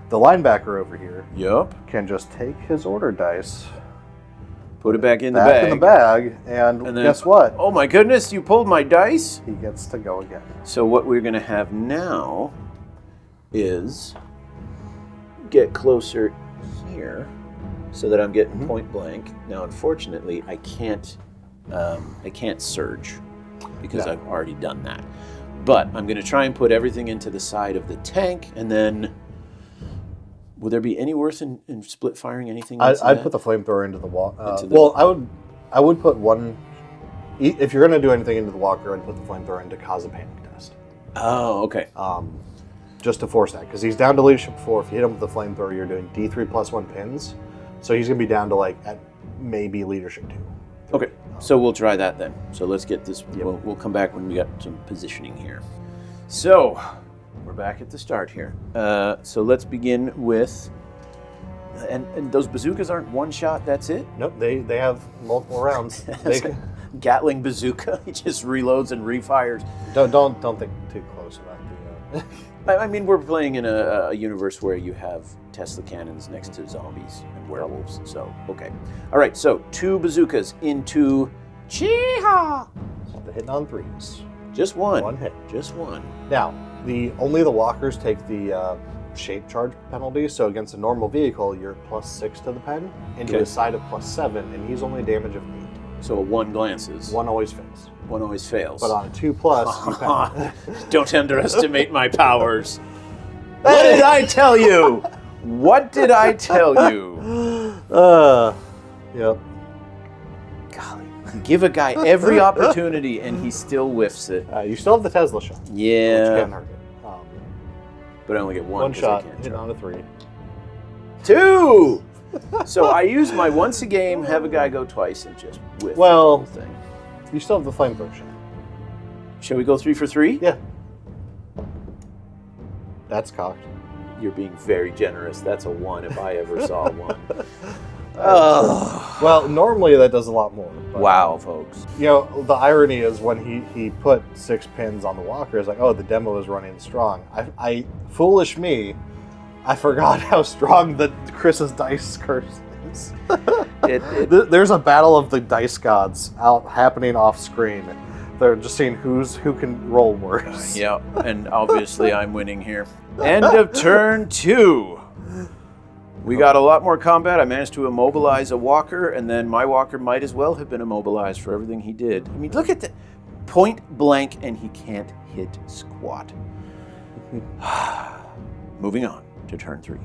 The linebacker over here Yup. can just take his order dice, Put it back in the back bag. in the bag, and And then, guess what? Oh my goodness, you pulled my dice. He gets to go again. So what we're going to have now is get closer here so that I'm getting point blank. Now, unfortunately, I can't surge because I've already done that. But I'm going to try and put everything into the side of the tank, and then would there be any worse in split firing anything? I'd put the flamethrower into the walker. I would put one. If you're going to do anything into the walker, I'd put the flamethrower in to cause a panic test. Oh, okay. Just to force that, because he's down to leadership 4. If you hit him with the flamethrower, you're doing D3 plus 1 pins, so he's going to be down to like at maybe leadership 2. Okay, so we'll try that then. So let's get this. Yep. We'll come back when we got some positioning here. So we're back at the start here. So let's begin with. And those bazookas aren't one shot. That's it. Nope, they have multiple rounds. Gatling bazooka. He just reloads and refires. Don't think too close about the. I mean, we're playing in a universe where you have Tesla cannons next to zombies and werewolves. So okay, all right. So 2 bazookas into Chee-haw. The hitting on 3s. Just one. One hit. Just one. Now only the walkers take the shape charge penalty. So against a normal vehicle, you're +6 to the pen into his side of +7, and he's only damage of 8. So a 1 glances. 1 always fails. 1 always fails. But on a 2+, you pen. Don't underestimate my powers. What did I tell you? What did I tell you? Yep. Golly. Give a guy every opportunity and he still whiffs it. You still have the Tesla shot. Yeah. Which can hurt it. But I only get 1 shot, hit on a 3. 2! So I use my once a game, have a guy go twice, and just whiff the whole thing. You still have the flamethrower shot. Shall we go 3 for 3? Yeah. That's cocked. You're being very generous. That's a 1 if I ever saw one. Well, normally that does a lot more. But, wow, folks. You know, the irony is when he put 6 pins on the walker, it's like, oh, the demo is running strong. I foolish me, I forgot how strong the Chris's dice curse is. There's a battle of the dice gods out happening off screen. They're just seeing who can roll worse. Yeah, and obviously I'm winning here. End of turn 2. We got a lot more combat. I managed to immobilize a walker, and then my walker might as well have been immobilized for everything he did. I mean, look at that. Point blank, and he can't hit squat. Moving on to turn 3.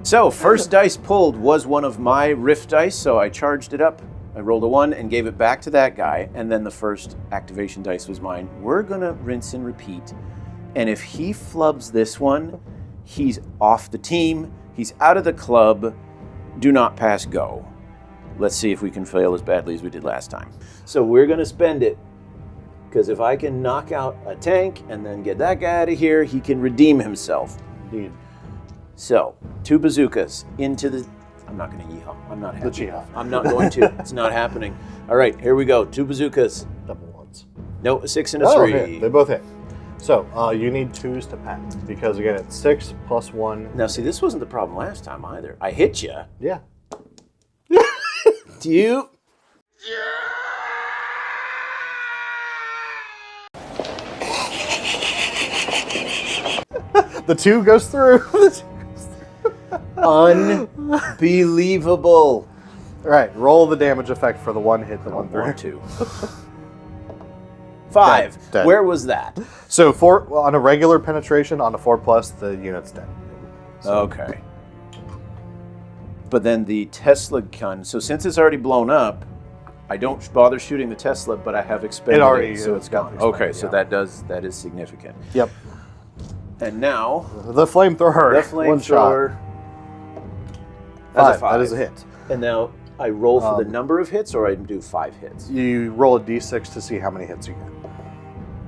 So, first dice pulled was one of my rift dice, so I charged it up. I rolled a 1 and gave it back to that guy, and then the first activation dice was mine. We're gonna rinse and repeat. And if he flubs this one, he's off the team, he's out of the club, do not pass go. Let's see if we can fail as badly as we did last time. So we're gonna spend it, because if I can knock out a tank and then get that guy out of here, he can redeem himself. Indeed. So, 2 bazookas into the... I'm not gonna yeehaw. I'm not happy. The cheehaw. I'm not going to. It's not happening. All right, here we go. 2 bazookas. Double 1s. No, a 6 and a 3. Hit. They both hit. So, you need 2s to pen, because again, it's 6 plus 1. Now, see, this wasn't the problem last time either. I hit you. Yeah. Do you? The 2 goes through. Unbelievable. All right, roll the damage effect for the 1 hit, the 1 through. 2. 5. Dead. Where was that? So on a regular penetration, on a 4+, the unit's dead. So. Okay. But then the Tesla gun, so since it's already blown up, I don't bother shooting the Tesla, but I have expended it, so it's gone. Okay, so that is significant. Yep. And now... The flamethrower. The flamethrower. 5. That is a hit. And now I roll for the number of hits, or I do 5 hits? You roll a d6 to see how many hits you get.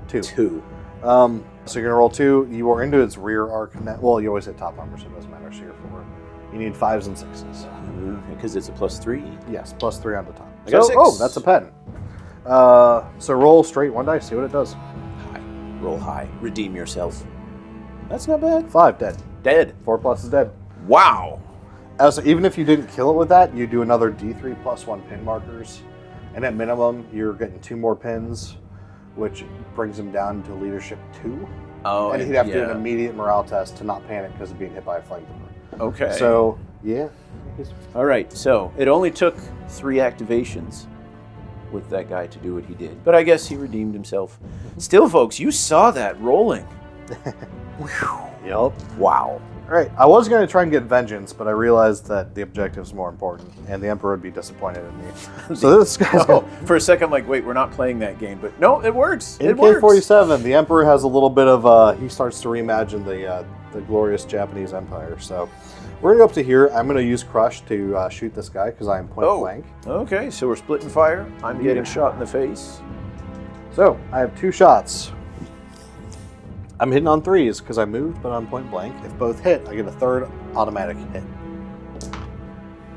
2. 2. So you're going to roll 2. You are into its rear arc. Well, you always hit top armor, so it doesn't matter. So you're 4. You need 5s and 6s. Because it's a +3. Yes, +3 on the top. I got a 6. Oh, that's a pen. So roll straight 1 dice. See what it does. High. Roll high. Redeem yourself. That's not bad. 5 dead. Dead. 4+ is dead. Wow. So even if you didn't kill it with that, you do another D3 plus 1 pin markers. And at minimum, you're getting 2 more pins, which brings him down to leadership 2. Oh, and he'd have to do yeah. an immediate morale test to not panic because of being hit by a flamethrower. Okay. So, yeah. All right, so it only took 3 activations with that guy to do what he did. But I guess he redeemed himself. Still, folks, you saw that rolling. Yep. Wow. All right, I was going to try and get vengeance, but I realized that the objective's more important, and the Emperor would be disappointed in me. So this guy's For a second, I'm like, wait, we're not playing that game. But no, it works. in It works. K-47, the Emperor has a little bit of, he starts to reimagine the glorious Japanese Empire. So we're going to go up to here. I'm going to use Crush to shoot this guy, because I am point blank. Okay, so we're splitting fire. I'm getting shot in the face. So I have 2 shots. I'm hitting on 3s because I moved, but I'm point blank. If both hit, I get a 3rd automatic hit.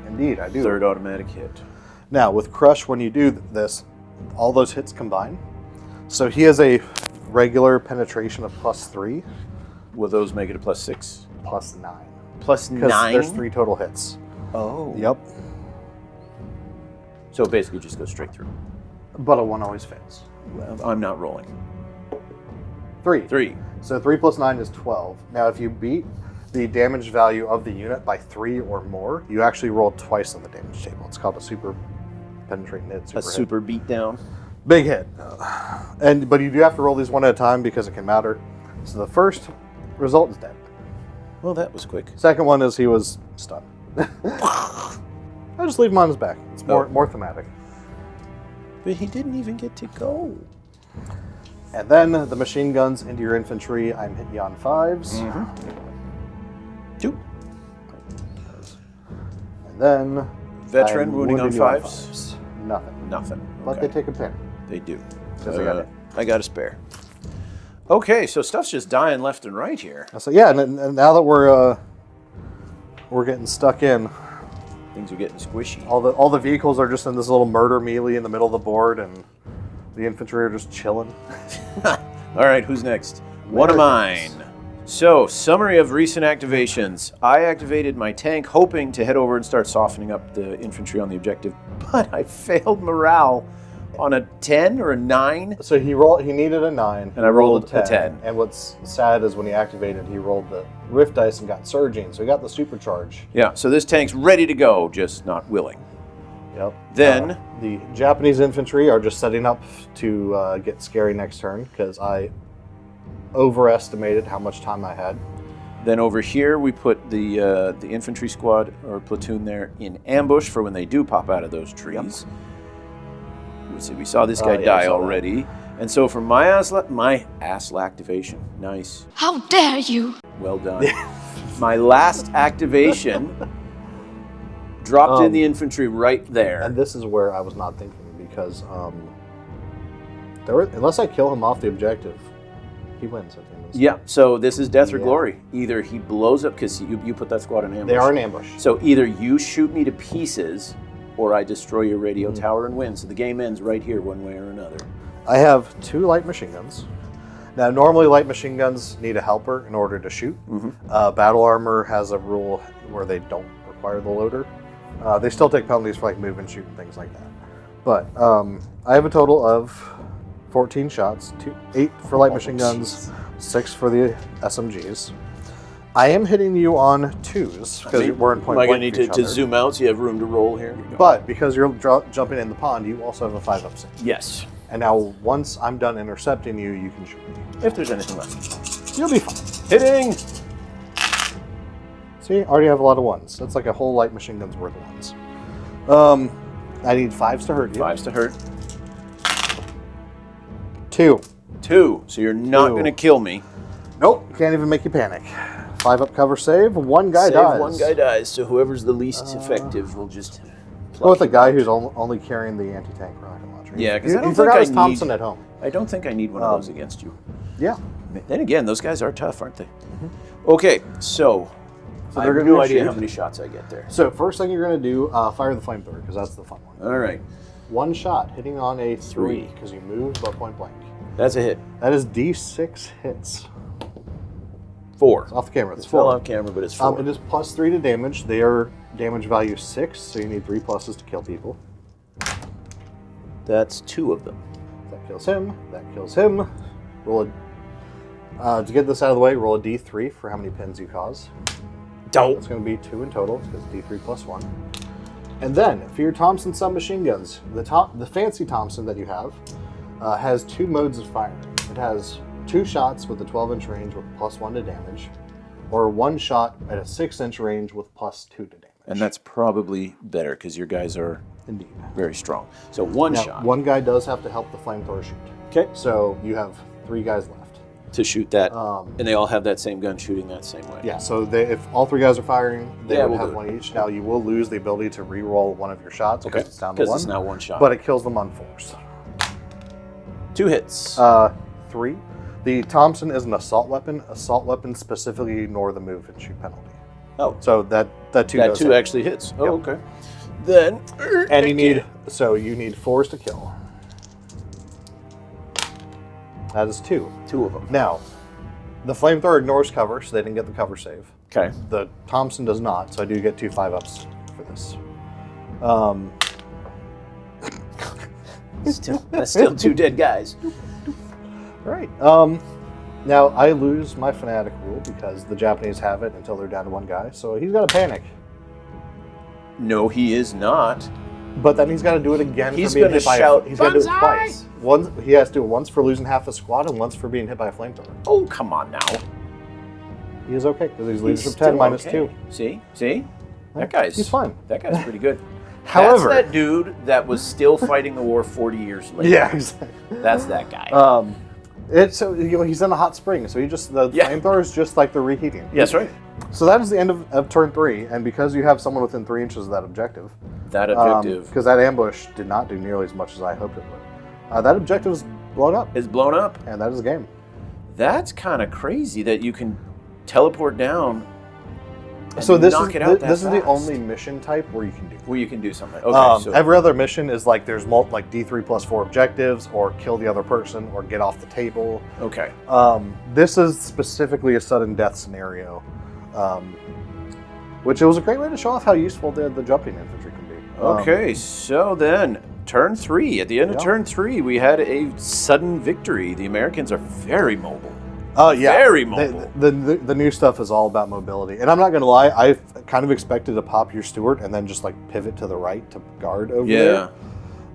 Indeed, I do. 3rd automatic hit. Now, with Crush, when you do this, all those hits combine. So he has a regular penetration of +3. Will those make it a +6? +9. Plus Because 9? there's 3 total hits. Oh. Yep. So it basically just goes straight through. But a 1 always fails. Well, I'm not rolling. 3. 3. So 3 plus 9 is 12. Now, if you beat the damage value of the unit by 3 or more, you actually roll twice on the damage table. It's called a super penetrating hit. A super beatdown. Big hit. But you do have to roll these one at a time because it can matter. So the first result is dead. Well, that was quick. Second one is he was stunned. I'll just leave him on his back. It's more thematic. But he didn't even get to go. And then the machine guns into your infantry. I'm hitting you on 5s. 2. And then Veteran I'm wounding on wounding you 5s. Nothing. Nothing. But Okay. they take a pin. They do. Because I got it. I got a spare. Okay, so stuff's just dying left and right here. So yeah, and now that we're getting stuck in, Things are getting squishy. all the vehicles are just in this little murder melee in the middle of the board, and the infantry are just chilling. All right, who's next? One of mine. So, summary of recent activations. I activated my tank hoping to head over and start softening up the infantry on the objective, but I failed morale on a 10 or a 9. So he needed a 9. And I rolled a 10. And what's sad is when he activated, he rolled the rift dice and got surging, so he got the supercharge. Yeah, so this tank's ready to go, just not willing. Yep. Then the Japanese infantry are just setting up to get scary next turn because I overestimated how much time I had. Then over here we put the infantry squad or platoon there in ambush for when they do pop out of those trees. Yep. We saw this guy die already. And so for my ASL activation, nice. How dare you! Well done. My last activation dropped in the infantry right there. And this is where I was not thinking because unless I kill him off the objective, he wins at the end of the Yeah, so this is death or glory. Either he blows up, because you put that squad in ambush. They are in ambush. So either you shoot me to pieces, or I destroy your radio tower and win. So the game ends right here, one way or another. I have 2 light machine guns. Now, normally light machine guns need a helper in order to shoot. Battle armor has a rule where they don't require the loader. They still take penalties for like move and shoot and things like that. But I have a total of 14 shots, 8 for light machine guns, 6 for the SMGs. I am hitting you on 2s because we're in point blank. Am I going to need to zoom out so you have room to roll here? But because you're jumping in the pond, you also have a 5 up save. Yes. And now once I'm done intercepting you, you can shoot me. If there's anything left. You'll be fine. Hitting! See, I already have a lot of 1s. That's like a whole light machine gun's worth of 1s. I need 5s to hurt you. 5s to hurt. 2. 2. So you're not going to kill me. Nope. Can't even make you panic. 5 up cover save. 1 guy dies. 1 guy dies. So whoever's the least effective will just. Go with the guy who's only carrying the anti-tank rocket launcher. Yeah, because I don't he forgot think his Thompson at home. I don't think I need one of those against you. Yeah. Then again, those guys are tough, aren't they? Okay, so I they're have gonna no idea shoot. how many shots I get there. So first thing you're going to do, fire the flamethrower because that's the fun one. All right, 1 shot hitting on a 3 3. because you moved by point blank. that's a hit. That is D6 hits. 4. It's off the camera. It's Fell 4. off camera, but it's 4. It is +3 to damage. They are damage value 6, so you need 3 pluses to kill people. That's 2 of them. That kills him. That kills him. Roll a To get this out of the way, roll a d3 for how many pins you cause. Dope. It's going to be 2 in total because d3 plus 1. And then for your Thompson submachine guns, the fancy Thompson that you have has 2 modes of firing. It has 2 shots with a 12-inch range with +1 to damage, or 1 shot at a 6-inch range with +2 to damage. And that's probably better because your guys are indeed very strong. So one now, shot. One guy does have to help the flamethrower shoot. Okay. So you have 3 guys left to shoot that, and they all have that same gun shooting that same way. Yeah. So if all 3 guys are firing, they would we'll have 1 each. Now you will lose the ability to re-roll one of your shots because it's down to 1. Because it's now 1 shot. But it kills them on force. 2 hits. 3. The Thompson is an assault weapon. Assault weapons specifically ignore the move and shoot penalty. Oh, so that 2 that does 2 hit. actually hits. Oh, okay. Then and you need 4s to kill. That is 2. 2 of them. Now, the flamethrower ignores cover, so they didn't get the cover save. Okay. The Thompson does not, so I do get 2 5-ups for this. That's still 2 dead guys. Right. Now, I lose my fanatic rule because the Japanese have it until they're down to 1 guy, so he's got to panic. No, he is not. But then he's got to do it again He's for being gonna hit by shout, he's got to do it "Banzai!" twice. He has to do it once for losing half a squad and once for being hit by a flamethrower. Oh, come on now. He is okay because he's leadership still 10 minus okay. 2. See? That guy's... He's fine. That guy's pretty good. However... That's that dude that was still fighting the war 40 years later. Yeah, exactly. That's that guy. He's in a hot spring, so the flamethrower is just like the reheating. Yes, right. So that is the end of turn 3, and because you have someone within 3 inches of that objective, because that ambush did not do nearly as much as I hoped it would, that objective is blown up. It's blown up. And that is the game. That's kind of crazy that you can teleport down. And so this knock it out this is that the fast. only mission type where you can do that. Where you can do something. Okay. So every other mission is like there's like D3 plus 4 objectives, or kill the other person, or get off the table. okay. This is specifically a sudden death scenario, which it was a great way to show off how useful the jumping infantry can be. Okay. So then, turn 3. At the end of Yeah. turn 3, we had a sudden victory. The Americans are very mobile. Oh yeah, Very mobile. The new stuff is all about mobility, and I'm not gonna lie, I kind of expected to pop your Stewart and then just like pivot to the right to guard over there.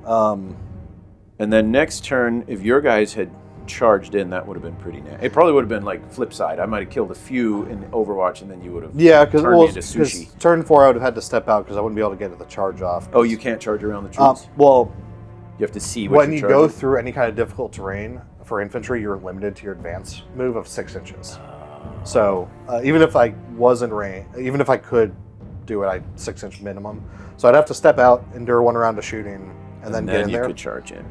And then next turn, if your guys had charged in, that would have been pretty nice. It probably would have been like flip side. I might have killed a few in Overwatch, and then you would have turned me into sushi. Turn 4 I would have had to step out because I wouldn't be able to get the charge off. Oh, you can't charge around the troops? Well, you have to see what when you're you go charging. through any kind of difficult terrain for infantry, you're limited to your advance move of 6 inches. So even if I was in range, even if I could do it, I 6-inch minimum. So I'd have to step out, endure 1 round of shooting, and then get in you there. could charge in.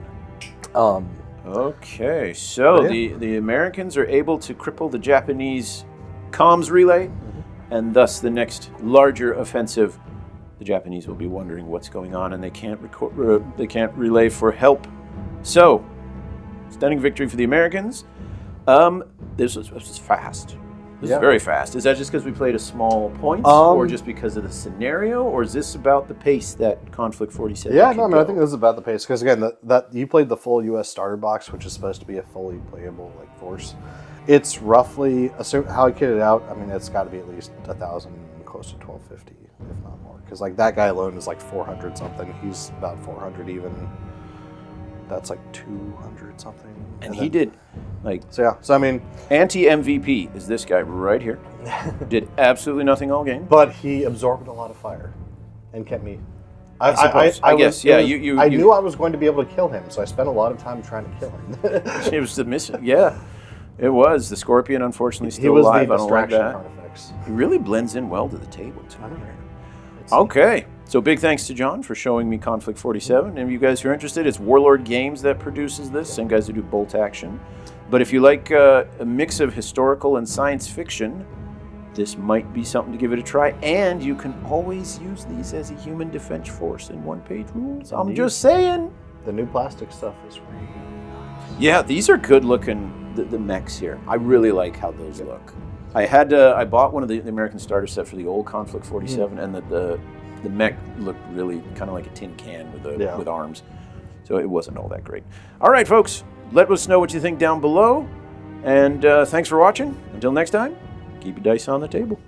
Um, Okay, so the Americans are able to cripple the Japanese comms relay, and thus the next larger offensive, the Japanese will be wondering what's going on, and they can't relay for help. So, stunning victory for the Americans. This was fast. This is very fast. Is that just because we played a small points, or just because of the scenario, or is this about the pace that Konflikt 47? Yeah, no, I mean, I think this is about the pace because again, that you played the full U.S. starter box, which is supposed to be a fully playable like force. It's roughly how I kitted it out. I mean, it's got to be at least 1,000, close to 1,250, if not more. Because like that guy alone is like 400 something. He's about 400 even. That's like 200 something. And he did, like... So yeah, so I mean... Anti-MVP is this guy right here. Did absolutely nothing all game. But he absorbed a lot of fire and kept me... I guess, yeah. I knew I was going to be able to kill him, so I spent a lot of time trying to kill him. It was the mission, yeah. It was. The Scorpion, unfortunately, still he was alive. The I don't like that. Carnifex. He really blends in well to the table, too. I don't know. Okay, so big thanks to John for showing me Konflikt 47. And if you guys who are interested, it's Warlord Games that produces this, same guys who do Bolt Action. But if you like a mix of historical and science fiction, this might be something to give it a try. And you can always use these as a human defense force in one-page rules. I'm just saying. The new plastic stuff is really nice. Yeah, these are good looking, the mechs here. I really like how those look. I bought one of the American starter set for the old Konflikt 47, and the mech looked really kind of like a tin can with arms. So it wasn't all that great. All right, folks, let us know what you think down below. And thanks for watching. Until next time, keep your dice on the table.